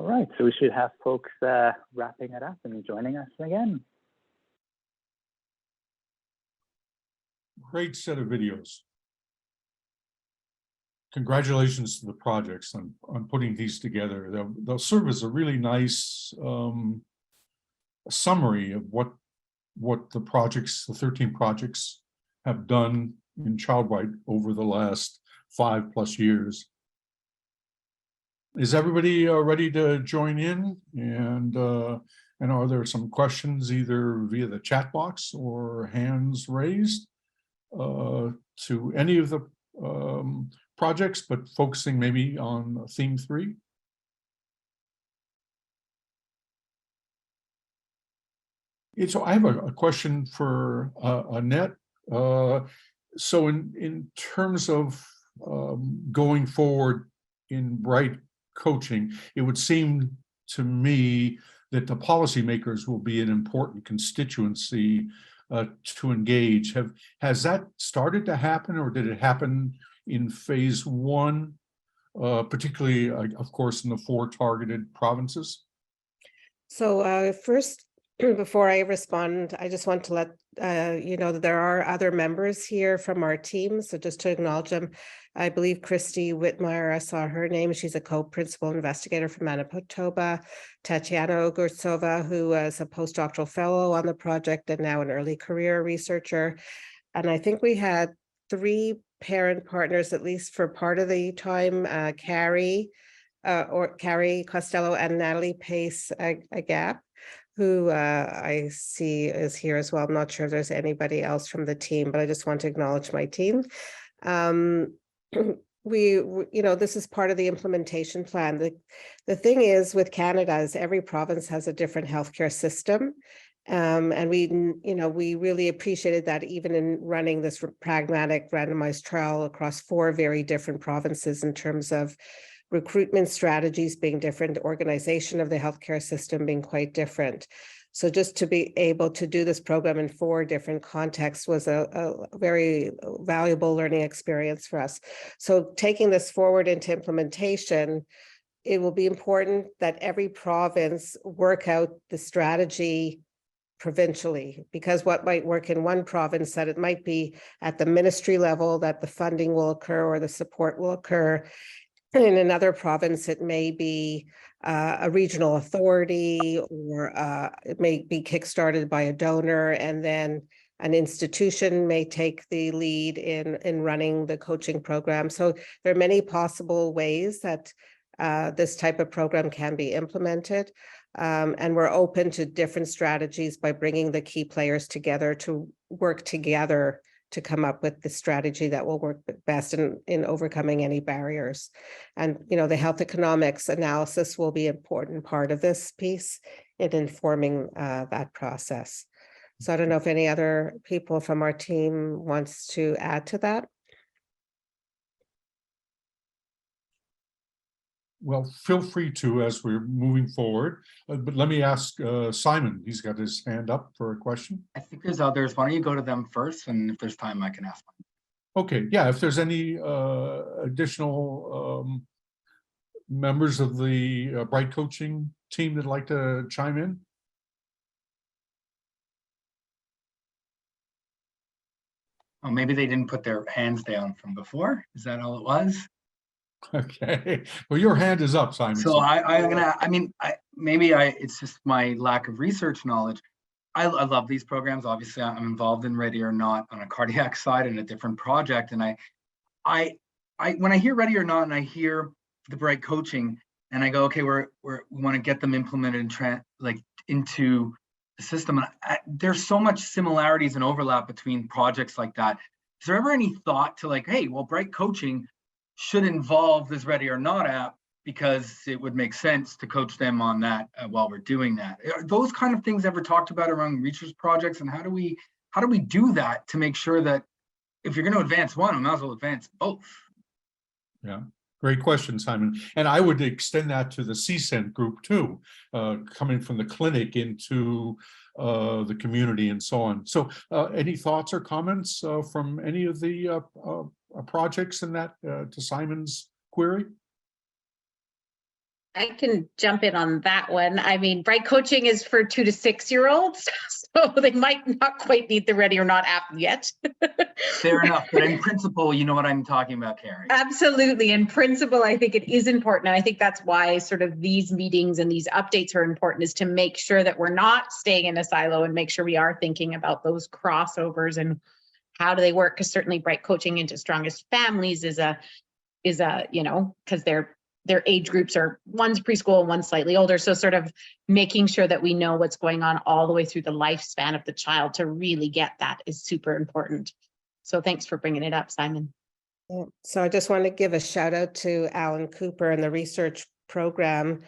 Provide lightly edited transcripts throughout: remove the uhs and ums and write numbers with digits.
right, so we should have folks wrapping it up and joining us again. Great set of videos. Congratulations to the projects on putting these together. They'll serve as a really nice summary of what the projects, the 13 projects, have done in Child Right over the last 5+ years. Is everybody ready to join in? And are there some questions either via the chat box or hands raised to any of the projects, but focusing maybe on theme 3? So I have a question for Annette. So in terms of going forward in Bright coaching, it would seem to me that the policymakers will be an important constituency to engage. Has that started to happen, or did it happen in phase 1, particularly, of course, in the 4 targeted provinces? So first, before I respond, I just want to let you know that there are other members here from our team. So just to acknowledge them, I believe Christy Whitmire, I saw her name. She's a co-principal investigator from Manitoba. Tatiana Ogurtsova, who is a postdoctoral fellow on the project and now an early career researcher. And I think we had 3 parent partners, at least for part of the time, Carrie Costello and Natalie Pace Agap, who I see is here as well. I'm not sure if there's anybody else from the team, but I just want to acknowledge my team. This is part of the implementation plan. The thing is with Canada is every province has a different healthcare system. And we really appreciated that even in running this pragmatic randomized trial across 4 very different provinces in terms of recruitment strategies being different, organization of the healthcare system being quite different. So just to be able to do this program in 4 different contexts was a very valuable learning experience for us. So taking this forward into implementation, it will be important that every province work out the strategy provincially, because what might work in one province, that it might be at the ministry level that the funding will occur or the support will occur. In another province, it may be a regional authority, or it may be kickstarted by a donor, and then an institution may take the lead in running the coaching program. So there are many possible ways that this type of program can be implemented. And we're open to different strategies by bringing the key players together to work together to come up with the strategy that will work best in overcoming any barriers. And, the health economics analysis will be an important part of this piece in informing that process. So I don't know if any other people from our team wants to add to that. Well, feel free to as we're moving forward, but let me ask Simon. He's got his hand up for a question. I think there's others. Why don't you go to them first, and if there's time, I can ask one. Okay, yeah, if there's any additional members of the Bright coaching team that'd like to chime in. Oh, maybe they didn't put their hands down from before. Is that all it was? Okay, well, your hand is up, Simon. So it's just my lack of research knowledge. I love these programs. Obviously, I'm involved in Ready or Not on a cardiac side in a different project. And I when I hear Ready or Not and I hear the Bright coaching and I go, okay, we want to get them implemented into the system. And there's so much similarities and overlap between projects like that. Is there ever any thought to hey, well, Bright coaching should involve this Ready or Not app because it would make sense to coach them on that while we're doing that? Are those kind of things ever talked about around research projects, and how do we do that to make sure that if you're going to advance one, I might as well advance both? Yeah, great question, Simon. And I would extend that to the CSENT group too, coming from the clinic into the community and so on. So any thoughts or comments from any of the projects in that to Simon's query? I can jump in on that one. I mean, Bright Coaching is for 2 to 6 year olds, so they might not quite need the Ready or Not app yet. Fair enough, but in principle, you know what I'm talking about, Carrie. Absolutely. In principle, I think it is important. And I think that's why sort of these meetings and these updates are important, is to make sure that we're not staying in a silo and make sure we are thinking about those crossovers and how do they work? Because certainly Bright Coaching into Strongest Families is a, you know, because their age groups are, one's preschool, one's slightly older. So sort of making sure that we know what's going on all the way through the lifespan of the child to really get that is super important. So thanks for bringing it up, Simon. Yeah. So I just want to give a shout out to Alan Cooper and the research program,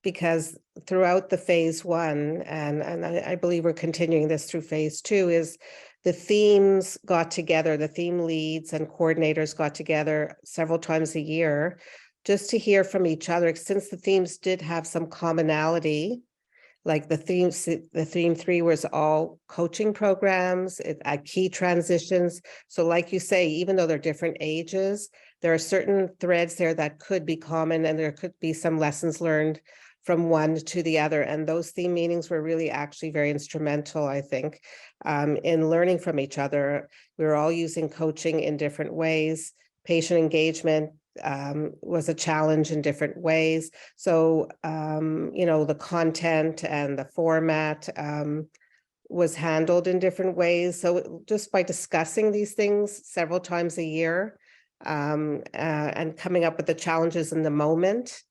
because throughout the phase 1, and I believe we're continuing this through phase 2, is the themes got together, the theme leads and coordinators got together several times a year just to hear from each other, since the themes did have some commonality. Like the theme 3 was all coaching programs at key transitions. So like you say, even though they're different ages, there are certain threads there that could be common, and there could be some lessons learned from one to the other. And those theme meetings were really actually very instrumental, I think, in learning from each other. We were all using coaching in different ways. Patient engagement was a challenge in different ways. So, you know, the content and the format was handled in different ways. So just by discussing these things several times a year and coming up with the challenges in the moment,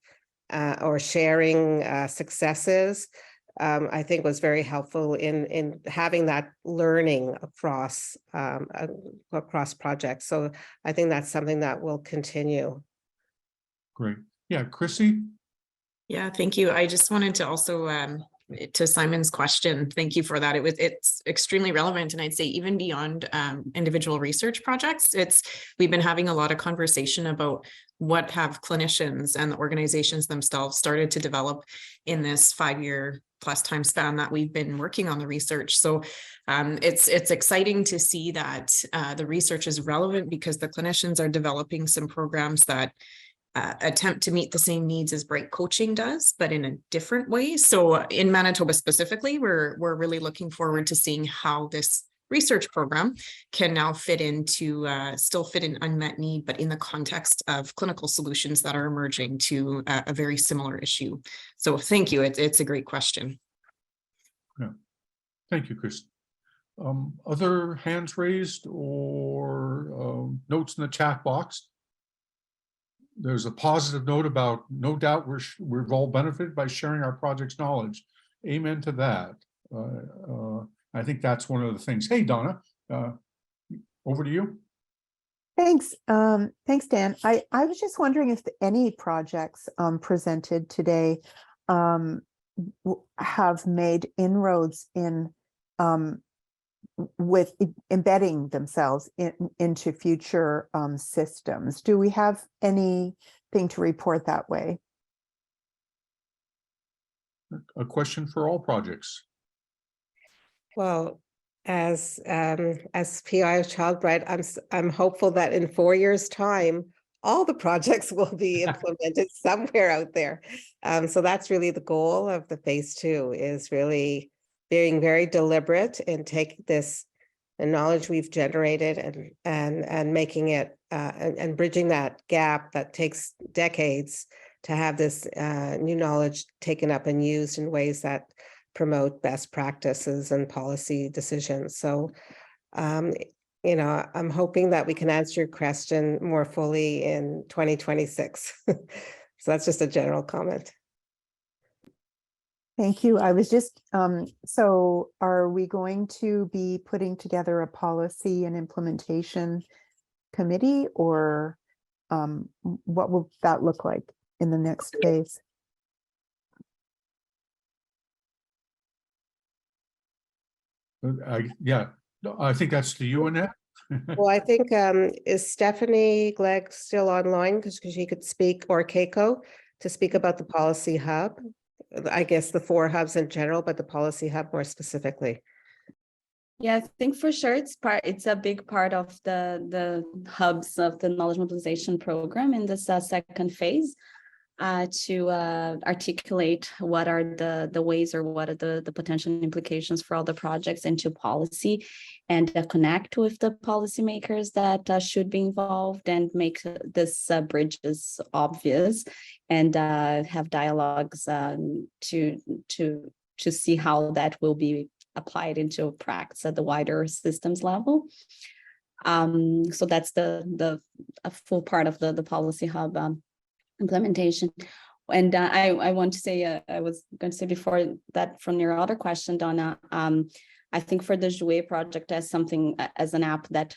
or sharing successes, I think was very helpful in having that learning across projects. So I think that's something that will continue. Great. Yeah, Chrissy? Yeah, thank you. I just wanted to also, to Simon's question, thank you for that. It's extremely relevant, and I'd say even beyond individual research projects, we've been having a lot of conversation about what have clinicians and the organizations themselves started to develop in this 5-year plus time span that we've been working on the research. So it's exciting to see that the research is relevant, because the clinicians are developing some programs that attempt to meet the same needs as Bright Coaching does, but in a different way. So in Manitoba specifically, we're really looking forward to seeing how this research program can now fit into still fit an unmet need, but in the context of clinical solutions that are emerging to a very similar issue. So thank you. It's a great question. Yeah, thank you, Chris. Other hands raised or notes in the chat box? There's a positive note about, no doubt we've all benefited by sharing our project's knowledge. Amen to that. I think that's one of the things. Hey, Donna, over to you. Thanks. Thanks, Dan. I was just wondering if any projects presented today have made inroads in with embedding themselves into future systems. Do we have anything to report that way? A question for all projects. Well, as PI of Child Bright, I'm hopeful that in 4 years' time, all the projects will be implemented somewhere out there. So that's really the goal of the phase 2, is really being very deliberate and take this, the knowledge we've generated and making it and bridging that gap that takes decades to have this new knowledge taken up and used in ways that promote best practices and policy decisions. So, you know, I'm hoping that we can answer your question more fully in 2026. So that's just a general comment. Thank you. I was just, so are we going to be putting together a policy and implementation committee, or what will that look like in the next phase? Yeah, I think that's to you, Annette. Well, I think, is Stephanie Glegg still online, because she could speak, or Keiko, to speak about the policy hub? I guess the 4 hubs in general, but the policy hub more specifically. Yeah, I think for sure it's a big part of the hubs of the knowledge mobilization program in this second phase. to articulate what are the ways or what are the potential implications for all the projects into policy, and connect with the policymakers that should be involved and make this bridges obvious, and have dialogues to see how that will be applied into practice at the wider systems level. So that's a full part of the Policy Hub implementation. And I want to say, I was going to say before that, from your other question, Donna, I think for the Jouer project as something, as an app that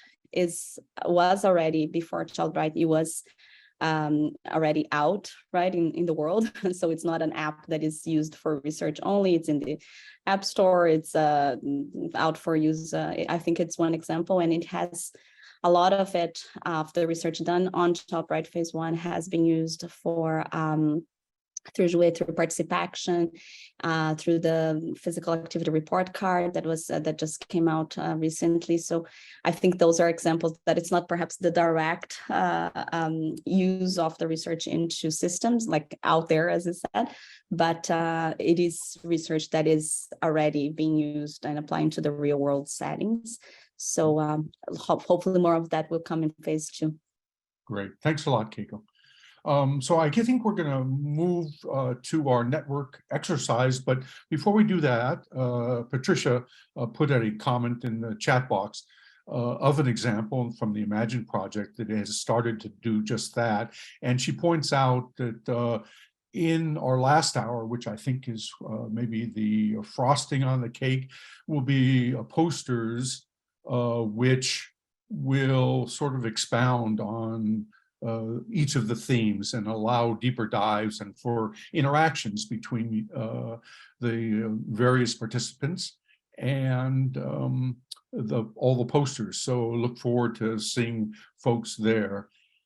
was already before Child Right, it was already out, right, in the world. So it's not an app that is used for research only. It's in the App Store. It's out for use. I think it's one example, and it has a lot of it, of the research done on Child Right Phase 1 has been used for through Jouer, through participation, through the physical activity report card that just came out recently. So I think those are examples that it's not perhaps the direct use of the research into systems like out there, as I said, but it is research that is already being used and applying to the real world settings. So hopefully more of that will come in Phase 2. Great. Thanks a lot, Keiko. So I think we're going to move to our network exercise, but before we do that, Patricia put out a comment in the chat box of an example from the Imagine project that has started to do just that. And she points out that in our last hour, which I think is maybe the frosting on the cake, will be posters which will sort of expound on each of the themes and allow deeper dives and for interactions between the various participants and all the posters. So look forward to seeing folks there.